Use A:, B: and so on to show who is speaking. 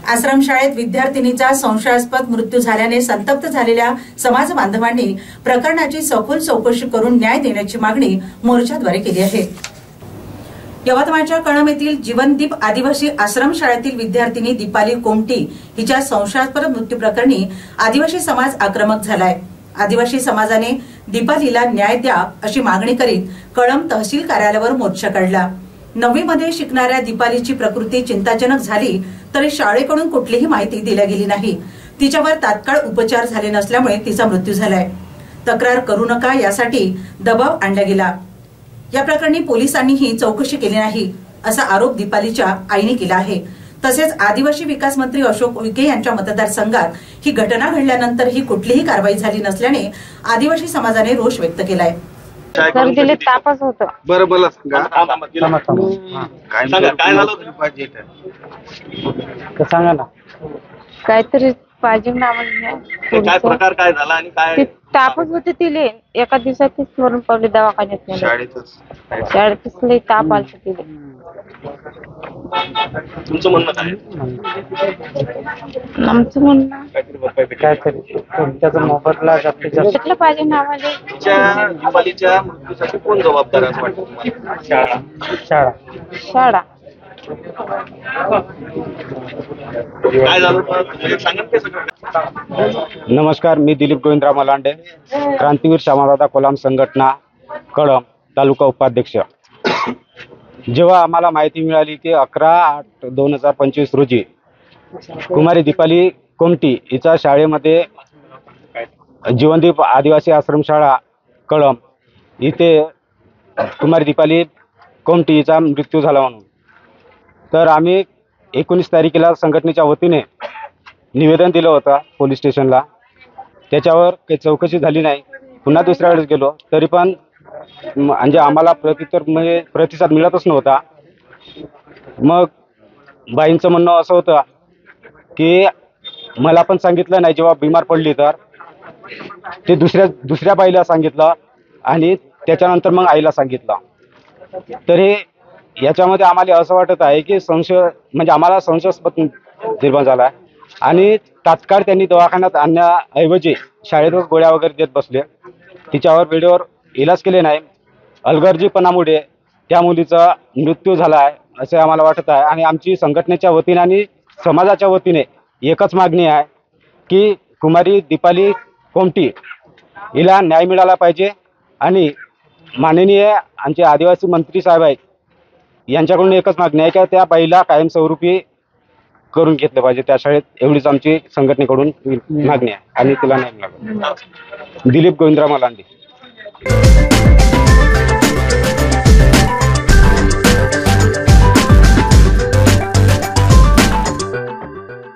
A: आश्रमशाळेत विद्यार्थिनीचा संशयास्पद मृत्यू झाल्याने संतप्त झालेल्या समाज बांधवांनी प्रकरणाची सखोल चौकशी करून न्याय देण्याची मागणी मोर्चाद्वारे केली आहे। यवतमाळच्या कळंब येथील जीवनदीप आदिवासी आश्रमशाळेतील विद्यार्थिनी दीपाली कोमटी हिच्या संशयास्पद मृत्यू प्रकरणी आदिवासी समाज आक्रमक झालाय। आदिवासी समाजाने दीपालीला न्याय द्या अशी मागणी करीत कळंब तहसील कार्यालयावर मोर्चा काढला। 9वी मध्ये शिकणाऱ्या दीपालीची प्रकृती चिंताजनक झाली तरी शाळेकडून कुठलीही माहिती दिली गेली नाही। तिच्यावर तात्काळ उपचार झाले नसल्यामुळे तिचा मृत्यू झालाय। तक्रार करू नका यासाठी दबाव आणला गेला। या प्रकरणी पोलिसांनीही चौकशी केली नाही असा आरोप दीपालीच्या आईने केला आहे। तसेच आदिवासी विकास मंत्री अशोक उईके यांच्या मतदारसंघात ही घटना घडल्यानंतर ही कुठलीही कारवाई झाली नसल्याने आदिवासी समाजाने रोष व्यक्त केलाय।
B: सर्दीले तापच होतं।
C: बरं बोला सांगा
B: सांगा ना काहीतरी पाहिजे ना म्हणजे
C: काय प्रकार काय झाला आणि काय
B: तापच होते तिले एका दिवसातच मरून पडले दवाखान्यात। शाळेतच लई ताप आलता तिले।
C: तुमचं म्हणणं काय?
B: आमचं म्हणणं
C: काहीतरी
B: तुमच्या मोबदला जास्त पाहिजे ना आम्हाला।
C: दीपालीच्या मृत्यूसाठी कोण जबाबदार असं वाटतं तुम्हाला?
B: शाळा शाळा
C: काय झालं सांगा ते सगळं।
D: नमस्कार, मी दिलीप गोविंदराव मलांडे, क्रांतीवीर श्यामादादा कोलाम संघटना कळंब तालुका उपाध्यक्ष। जेव्हा आम्हाला माहिती मिळाली की 11/8/2025 रोजी कुमारी दीपाली कोमटी हिचा शाळेमध्ये जीवनदीप आदिवासी आश्रमशाळा कळंब इथे कुमारी दीपाली कोमटी हिचा मृत्यू झाला म्हणून, तर आम्ही 19 तारखेला संघटनेच्या वतीने निवेदन दिलं होतं पोलीस स्टेशनला। त्याच्यावर काही चौकशी झाली नाही। पुन्हा दुसऱ्या वेळेस गेलो तरी पण म्हणजे आम्हाला प्रतिसाद मिळतच नव्हता। मग बाईंचं म्हणणं असं होतं की मला पण सांगितलं नाही, जेव्हा बिमार पडली तर ते दुसऱ्या बाईला सांगितलं आणि त्याच्यानंतर मग आईला सांगितलं। तर हे याच्यामध्ये आम्हाला असं वाटत आहे की आम्हाला संशयास्पद निर्माण झाला आहे आणि तात्काळ त्यांनी दवाखान्यात आणण्याऐवजी शाळेतच गोळ्या वगैरे देत बसले। तिच्यावर वेळेवर इलाज केले नाही। हलगर्जीपणामुळे त्या मुलीचा मृत्यू झाला आहे असे आम्हाला वाटत आहे। आणि आमची संघटनेच्या वतीने आणि समाजाच्या वतीने एकच मागणी आहे की कुमारी दीपाली कोमटी हिला न्याय मिळाला पाहिजे आणि माननीय आमचे आदिवासी मंत्री साहेब आहेत यांच्याकडून एकच मागणी आहे की त्या बाईला कायमस्वरूपी करून घेतलं पाहिजे त्या शाळेत, एवढीच आमची संघटनेकडून मागणी आहे आणि तिला न्याय मिळाला। दिलीप गोविंदराव मलांडे।